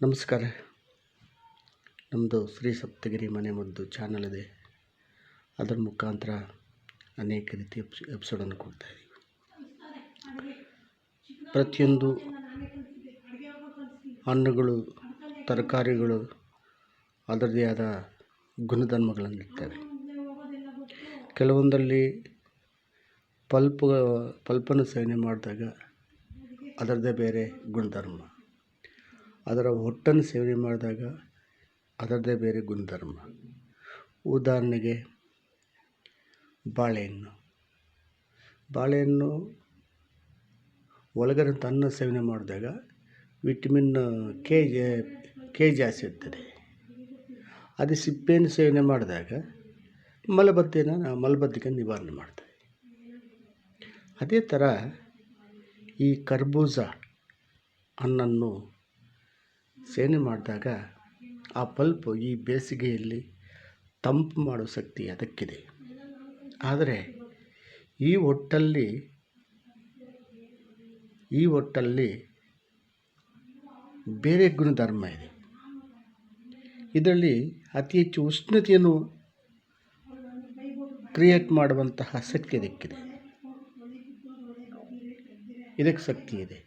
ನಮಸ್ಕಾರ. ನಮ್ಮದು ಶ್ರೀ ಸಪ್ತಗಿರಿ ಮನೆಮದ್ದು ಚಾನಲ್ ಇದೆ. ಅದರ ಮುಖಾಂತರ ಅನೇಕ ರೀತಿಯ ಎಪಿಸೋಡನ್ನು ಕೊಡ್ತಾಯಿದ್ದೀವಿ. ಪ್ರತಿಯೊಂದು ಹಣ್ಣುಗಳು, ತರಕಾರಿಗಳು ಅದರದೇ ಆದ ಗುಣಧರ್ಮಗಳನ್ನಿರ್ತವೆ. ಕೆಲವೊಂದರಲ್ಲಿ ಪಲ್ಪನ್ನು ಸೇವನೆ ಮಾಡಿದಾಗ ಅದರದ್ದೇ ಬೇರೆ ಗುಣಧರ್ಮ, ಅದರ ಹೊಟ್ಟನ್ನು ಸೇವನೆ ಮಾಡಿದಾಗ ಅದರದ್ದೇ ಬೇರೆ ಗುಣಧರ್ಮ. ಉದಾಹರಣೆಗೆ ಬಾಳೆಹಣ್ಣು ಒಳಗಡೆ ಅನ್ನ ಸೇವನೆ ಮಾಡಿದಾಗ ವಿಟಮಿನ್ ಕೆ ಜಾಸ್ತಿ ಇರ್ತದೆ. ಅದೇ ಸಿಪ್ಪೆಯನ್ನು ಸೇವನೆ ಮಾಡಿದಾಗ ಮಲಬದ್ಧತೆ ನಿವಾರಣೆ ಮಾಡ್ತದೆ. ಅದೇ ಥರ ಈ ಕರ್ಬೂಜ ಹಣ್ಣನ್ನು ಸೇವನೆ ಮಾಡಿದಾಗ ಆ ಪಲ್ಪು ಈ ಬೇಸಿಗೆಯಲ್ಲಿ ತಂಪು ಮಾಡೋ ಶಕ್ತಿ ಅದಕ್ಕಿದೆ. ಆದರೆ ಈ ಹೊಟ್ಟಲ್ಲಿ ಬೇರೆ ಗುಣಧರ್ಮ ಇದೆ. ಇದರಲ್ಲಿ ಅತಿ ಹೆಚ್ಚು ಉಷ್ಣತೆಯನ್ನು ಕ್ರಿಯೇಟ್ ಮಾಡುವಂತಹ ಶಕ್ತಿ ಇದಕ್ಕೆ ಶಕ್ತಿ ಇದೆ.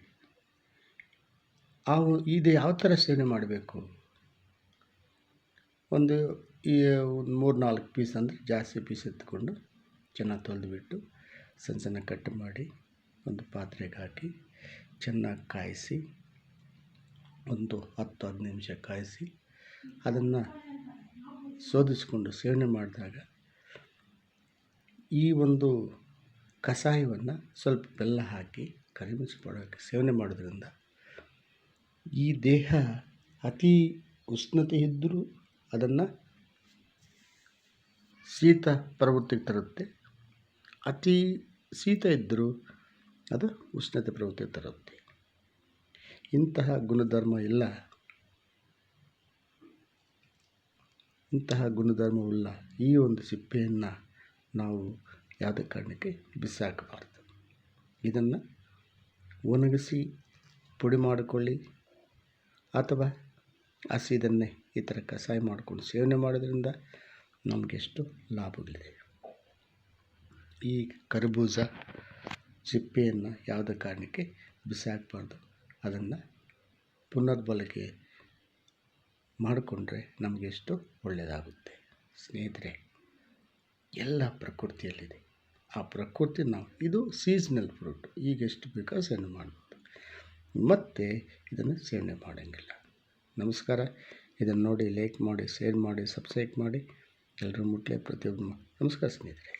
ಇದು ಯಾವ ಥರ ಸೇವನೆ ಮಾಡಬೇಕು? ಒಂದು 3-4 ಪೀಸ್ ಅಂದರೆ ಜಾಸ್ತಿ ಪೀಸ್ ಎತ್ಕೊಂಡು ಚೆನ್ನಾಗಿ ತೊಳೆದುಬಿಟ್ಟು ಸಣ್ಣ ಕಟ್ ಮಾಡಿ ಒಂದು ಪಾತ್ರೆಗೆ ಹಾಕಿ ಚೆನ್ನಾಗಿ ಕಾಯಿಸಿ, ಒಂದು 10-15 ನಿಮಿಷ ಕಾಯಿಸಿ ಅದನ್ನು ಶೋಧಿಸಿಕೊಂಡು ಸೇವನೆ ಮಾಡಿದಾಗ ಈ ಒಂದು ಕಷಾಯವನ್ನು ಸ್ವಲ್ಪ ಬೆಲ್ಲ ಹಾಕಿ ಕರಿಮೆಣಸು ಪೌಡರ್ ಹಾಕಿ ಸೇವನೆ ಮಾಡೋದ್ರಿಂದ ಈ ದೇಹ ಅತಿ ಉಷ್ಣತೆ ಇದ್ದರೂ ಅದನ್ನು ಶೀತ ಪ್ರವೃತ್ತಿಗೆ ತರುತ್ತೆ. ಅತಿ ಶೀತ ಇದ್ದರೂ ಅದು ಉಷ್ಣತೆ ಪ್ರವೃತ್ತಿಗೆ ತರುತ್ತೆ. ಇಂತಹ ಗುಣಧರ್ಮವುಳ್ಳ ಈ ಒಂದು ಸಿಪ್ಪೆಯನ್ನು ನಾವು ಯಾವುದೇ ಕಾರಣಕ್ಕೆ ಬಿಸಾಕಬಾರ್ದು. ಇದನ್ನು ಒಣಗಿಸಿ ಪುಡಿ ಮಾಡಿಕೊಳ್ಳಿ, ಅಥವಾ ಹಸಿದನ್ನೇ ಈ ಥರ ಕಷಾಯ ಮಾಡಿಕೊಂಡು ಸೇವನೆ ಮಾಡೋದ್ರಿಂದ ನಮಗೆಷ್ಟು ಲಾಭಗಳಿದೆ. ಈ ಕರ್ಬೂಜ ಸಿಪ್ಪೆಯನ್ನು ಯಾವುದೇ ಕಾರಣಕ್ಕೆ ಬಿಸಾಕಬಾರ್ದು. ಅದನ್ನು ಪುನರ್ಬಳಕೆ ಮಾಡಿಕೊಂಡ್ರೆ ನಮಗೆಷ್ಟು ಒಳ್ಳೆಯದಾಗುತ್ತೆ. ಸ್ನೇಹಿತರೆ, ಎಲ್ಲ ಪ್ರಕೃತಿಯಲ್ಲಿದೆ. ಆ ಪ್ರಕೃತಿ ಇದು ಸೀಸನಲ್ ಫ್ರೂಟ್, ಈಗ ಎಷ್ಟು ಬೇಕೋ ಸೇವನೆ ಮಾಡ್ಬೋದು, ಮತ್ತು ಇದನ್ನು ಸೇವನೆ ಮಾಡೋಂಗಿಲ್ಲ. ನಮಸ್ಕಾರ. ಇದನ್ನು ನೋಡಿ ಲೈಕ್ ಮಾಡಿ, ಶೇರ್ ಮಾಡಿ, ಸಬ್ಸ್ಕ್ರೈಬ್ ಮಾಡಿ, ಎಲ್ಲರೂ ಮುಟ್ಲಿ ಪ್ರತಿಯೊಬ್ಬರು. ನಮಸ್ಕಾರ ಸ್ನೇಹಿತರೆ.